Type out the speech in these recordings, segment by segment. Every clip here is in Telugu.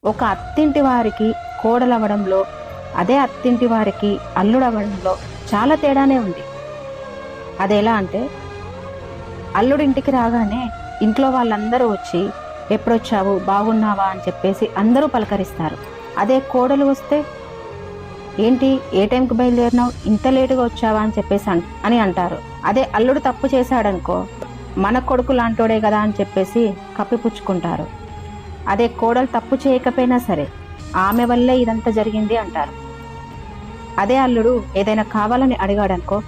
ఒక అత్తింటి వారికి కోడలవ్వడంలో, అదే అత్తింటి వారికి అల్లుడవ్వడంలో చాలా తేడానే ఉంది. అదెలా అంటే, అల్లుడింటికి రాగానే ఇంట్లో వాళ్ళందరూ వచ్చి, "ఎప్పుడొచ్చావు? బాగున్నావా?" అని చెప్పేసి అందరూ పలకరిస్తారు. అదే కోడలు వస్తే, "ఏంటి? ఏ టైంకి బయలుదేరినావు? ఇంత లేటుగా వచ్చావా?" అని చెప్పేసి అని అంటారు. అదే అల్లుడు తప్పు చేశాడనుకో, "మన కొడుకు లాంటోడే కదా" అని చెప్పేసి కప్పిపుచ్చుకుంటారు. అదే కోడలు తప్పు చేయకపోయినా సరే, "ఆమె వల్లే ఇదంతా జరిగింది" అంటారు. అదే అల్లుడు ఏదైనా కావాలని అడిగాడనుకో,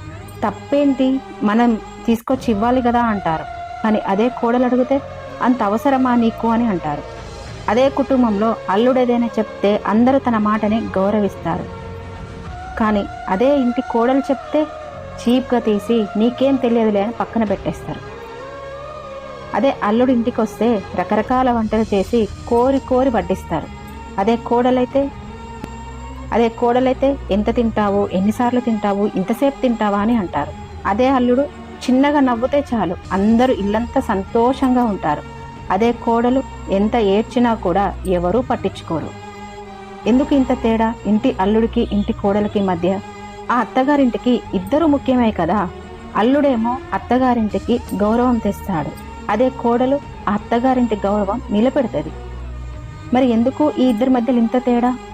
"తప్పేంటి? మనం తీసుకొచ్చి ఇవ్వాలి కదా" అంటారు. కానీ అదే కోడలు అడిగితే, "అంత అవసరమా నీకు" అని అంటారు. అదే కుటుంబంలో అల్లుడు ఏదైనా చెప్తే అందరూ తన మాటని గౌరవిస్తారు. కానీ అదే ఇంటి కోడలు చెప్తే చీప్‌గా తీసి, "నీకేం తెలియదులే" అని పక్కన పెట్టేస్తారు. అదే అల్లుడు ఇంటికొస్తే రకరకాల వంటలు చేసి కోరి కోరి వడ్డిస్తారు. అదే కోడలైతే అదే కోడలైతే "ఎంత తింటావు? ఎన్నిసార్లు తింటావు? ఇంతసేపు తింటావా?" అని అంటారు. అదే అల్లుడు చిన్నగా నవ్వుతే చాలు అందరూ ఇల్లంతా సంతోషంగా ఉంటారు. అదే కోడలు ఎంత ఏడ్చినా కూడా ఎవరూ పట్టించుకోరు. ఎందుకు ఇంత తేడా ఇంటి అల్లుడికి, ఇంటి కోడలికి మధ్య? ఆ అత్తగారింటికి ఇద్దరు ముఖ్యమే కదా! అల్లుడేమో అత్తగారింటికి గౌరవం తెస్తాడు. అదే కోడలు ఆ అత్తగారింటి గౌరవం నిలబెడతది. మరి ఎందుకు ఈ ఇద్దరి మధ్యలో ఇంత తేడా?